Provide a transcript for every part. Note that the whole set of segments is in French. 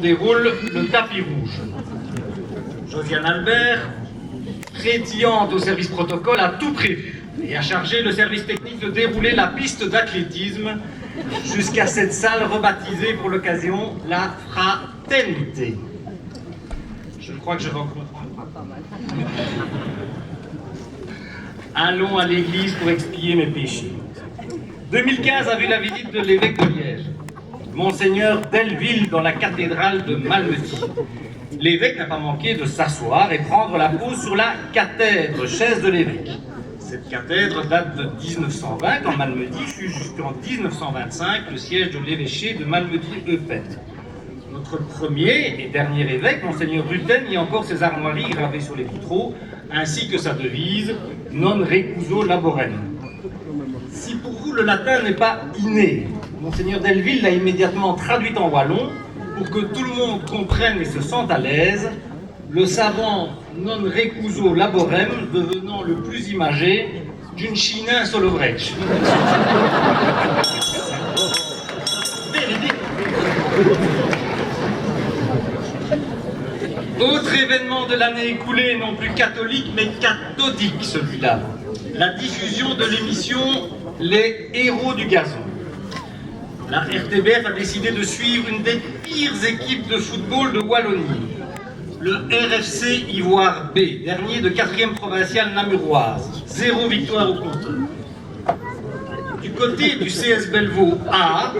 déroule le tapis rouge. Josiane Albert, pétillante au service protocole, a tout prévu et a chargé le service technique de dérouler la piste d'athlétisme jusqu'à cette salle rebaptisée pour l'occasion la Fraternité. Je crois que je vais en comprendre. Allons à l'église pour expier mes péchés. 2015 a vu la visite de l'évêque de Liège, Monseigneur Delville, dans la cathédrale de Malmedy. L'évêque n'a pas manqué de s'asseoir et prendre la pose sur la cathèdre, chaise de l'évêque. Cette cathèdre date de 1920, quand Malmedy fut jusqu'en 1925 le siège de l'évêché de Malmedy-Eupen. Notre premier et dernier évêque, Monseigneur Rutten, y a encore ses armoiries gravées sur les vitraux, ainsi que sa devise « Non recuso laborem ». Si pour vous le latin n'est pas inné, Monseigneur Delville l'a immédiatement traduit en wallon pour que tout le monde comprenne et se sente à l'aise, le savant non recuso laborem devenant le plus imagé d'une chinin solovrech. Autre événement de l'année écoulée, non plus catholique mais cathodique celui-là, la diffusion de l'émission Les Héros du Gazon. La RTBF a décidé de suivre une des pires équipes de football de Wallonie, le RFC Ivoire B, dernier de 4e provinciale namuroise, 0 victoire au compteur. Du côté du CS Bellevaux A,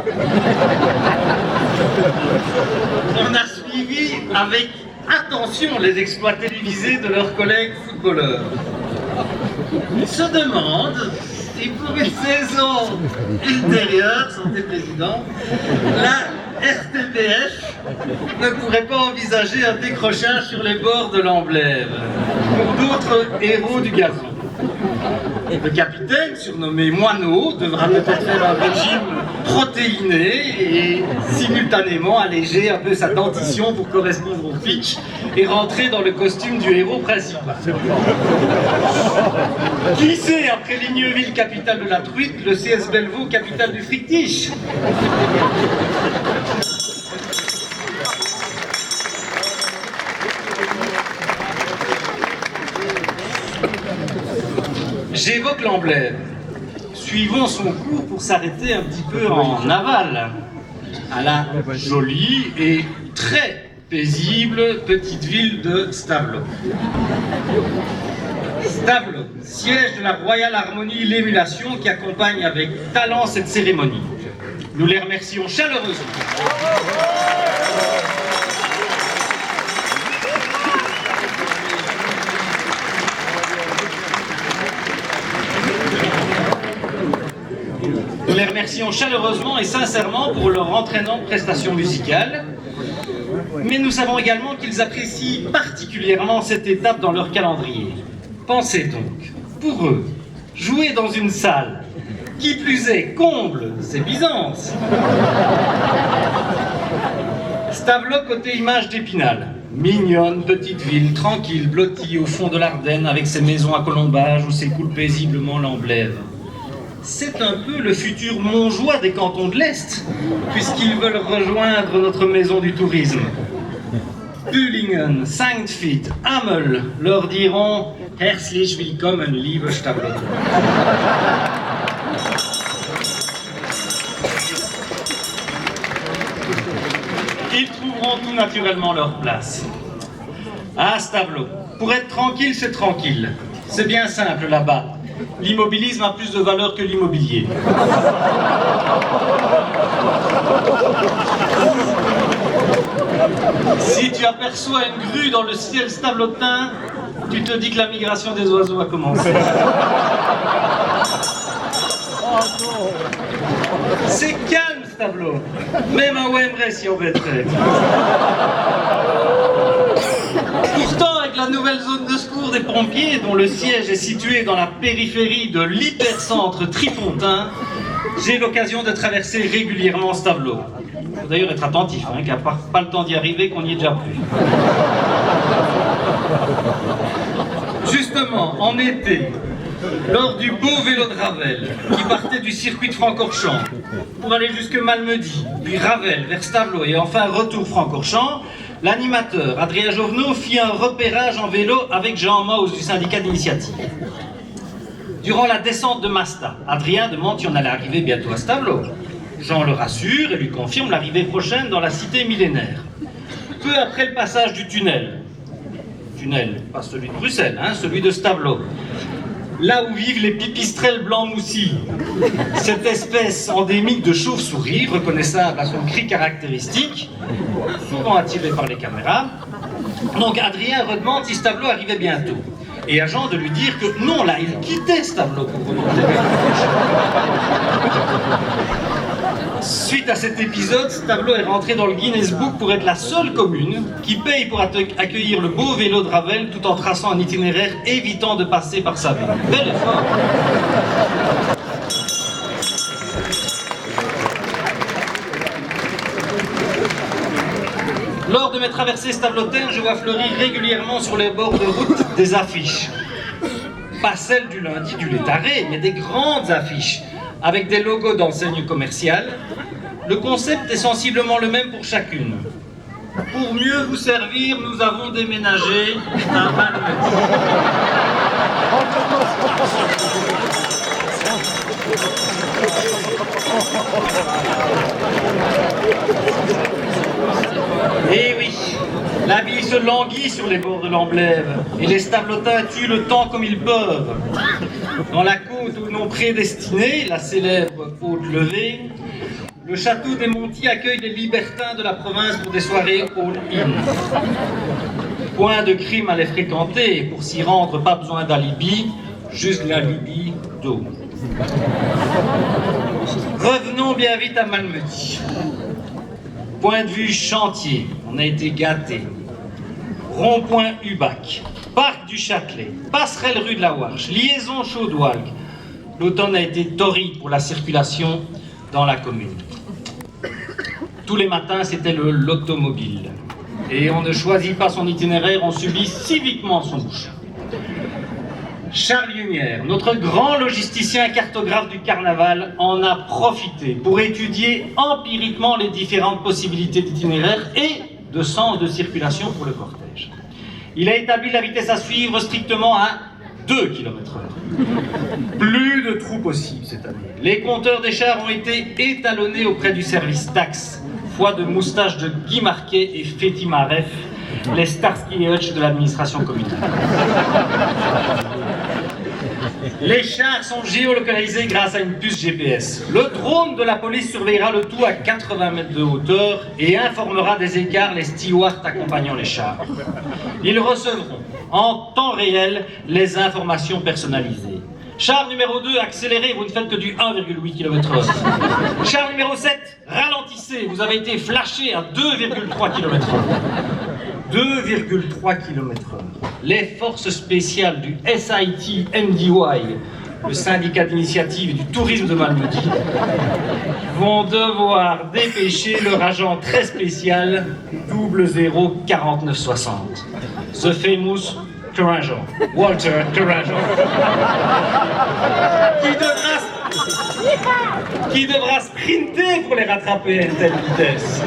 on a suivi avec attention les exploits télévisés de leurs collègues footballeurs. Ils se demandent si pour une saison ultérieure, santé président, la RTBF ne pourrait pas envisager un décrochage sur les bords de l'Amblève pour d'autres héros du gazon. Le capitaine, surnommé Moineau, devra peut-être faire un régime protéiné et simultanément alléger un peu sa dentition pour correspondre au pitch et rentrer dans le costume du héros principal. Qui sait, après Ligneville, capitale de la truite, le CS Bellevaux, capitale du frictiche? J'évoque l'Amblève. Suivons son cours pour s'arrêter un petit peu en aval, à la jolie et très paisible petite ville de Stavelot. Stavelot, siège de la Royal Harmonie l'Émulation qui accompagne avec talent cette cérémonie. Nous les remercions chaleureusement. Nous les remercions chaleureusement et sincèrement pour leur entraînante prestation musicale, mais nous savons également qu'ils apprécient particulièrement cette étape dans leur calendrier. Pensez donc, pour eux, jouer dans une salle, qui plus est, comble, c'est Byzance. Stavelot côté image d'Épinal. Mignonne petite ville, tranquille, blottie au fond de l'Ardenne, avec ses maisons à colombages où s'écoule paisiblement l'Amblève. C'est un peu le futur Montjoie des cantons de l'Est, puisqu'ils veulent rejoindre notre maison du tourisme. Bühlingen, Saint-Vith, Hamel leur diront « Herzlich willkommen, liebe Stavelot ». Ils trouveront tout naturellement leur place. Ah, Stavelot, pour être tranquille, c'est tranquille. C'est bien simple là-bas. L'immobilisme a plus de valeur que l'immobilier. Si tu aperçois une grue dans le ciel stavelotin, tu te dis que la migration des oiseaux a commencé. C'est calme, Stavelot. Même à Wembley s'y embêterait. Pourtant, avec la nouvelle zone de secours des pompiers, dont le siège est situé dans la périphérie de l'hypercentre Trifontaine, j'ai l'occasion de traverser régulièrement Stavelot. Il faut d'ailleurs être attentif, qu'il n'y a pas le temps d'y arriver, qu'on y est déjà plus. Justement, en été, lors du beau vélo de Ravel, qui partait du circuit de Francorchamps, Pour aller jusque Malmedy, puis Ravel, vers Stavelot et enfin retour Francorchamps, l'animateur Adrien Jovenot fit un repérage en vélo avec Jean Maus du syndicat d'initiative. Durant la descente de Masta, Adrien demande si on allait arriver bientôt à Stavelot. Jean le rassure et lui confirme l'arrivée prochaine dans la cité millénaire. Peu après le passage du tunnel, pas celui de Bruxelles, hein, celui de Stavelot, là où vivent les pipistrelles blancs moussis, cette espèce endémique de chauve-souris, reconnaissable à son cri caractéristique, souvent attiré par les caméras. Donc Adrien redemande si Stavelot arrivait bientôt. Et à Jean de lui dire que non, là, il quittait Stavelot pour remonter vers le prochain. Suite à cet épisode, Stavelot est rentré dans le Guinness Book pour être la seule commune qui paye pour accueillir le beau vélo de Ravel tout en traçant un itinéraire évitant de passer par sa ville. Bel effort. Lors de mes traversées stavelotines, je vois fleurir régulièrement sur les bords de route des affiches. Pas celles du lundi du Létaré, mais des grandes affiches avec des logos d'enseignes commerciales. Le concept est sensiblement le même pour chacune. Pour mieux vous servir, nous avons déménagé à Malmedy. Eh oui, la vie se languit sur les bords de l'Amblève et les Stavelotins tuent le temps comme ils peuvent. Dans la côte au nom prédestiné, la célèbre côte levée, le château des Montis accueille les libertins de la province pour des soirées all-in. Point de crime à les fréquenter, et pour s'y rendre, pas besoin d'alibi, juste l'alibi d'eau. Revenons bien vite à Malmedy. Point de vue chantier, on a été gâtés. Rond-point Ubac, parc du Châtelet, passerelle rue de la Warche, liaison Chaudoualgue. L'automne a été torride pour la circulation dans la commune. Tous les matins, c'était l'automobile. Et on ne choisit pas son itinéraire, on subit civiquement son bouchon. Charles Lumière, notre grand logisticien cartographe du carnaval, en a profité pour étudier empiriquement les différentes possibilités d'itinéraire et de sens de circulation pour le cortège. Il a établi la vitesse à suivre strictement à 2 km/h. Plus de trous possibles cette année. Les compteurs des chars ont été étalonnés auprès du service taxe. Foi de moustache de Guy Marquet et Féti Maref, les Starsky et Hutch de l'administration communale. Les chars sont géolocalisés grâce à une puce GPS. Le drone de la police surveillera le tout à 80 mètres de hauteur et informera des écarts les stewards accompagnant les chars. Ils recevront en temps réel les informations personnalisées. Char numéro 2, accélérez, vous ne faites que du 1,8 km/h. Char numéro 7, ralentissez, vous avez été flashé à 2,3 km/h. 2,3 km/h. Les forces spéciales du SIT NDY, le syndicat d'initiative et du tourisme de Malmedy, vont devoir dépêcher leur agent très spécial 004960. The famous Tourangeau, Walter Tourangeau, qui devra sprinter pour les rattraper à une telle vitesse.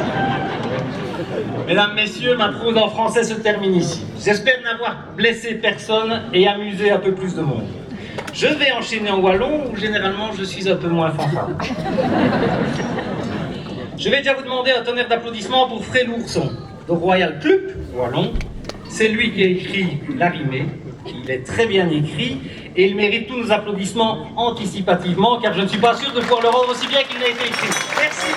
Mesdames, Messieurs, ma prose en français se termine ici. J'espère n'avoir blessé personne et amusé un peu plus de monde. Je vais enchaîner en wallon, où généralement je suis un peu moins fanfare. Je vais déjà vous demander un tonnerre d'applaudissements pour Fré l'ourson, de Royal Club wallon. C'est lui qui a écrit l'arrimé, il est très bien écrit, et il mérite tous nos applaudissements anticipativement, car je ne suis pas sûr de pouvoir le rendre aussi bien qu'il n'a été écrit. Merci.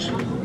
Thank you.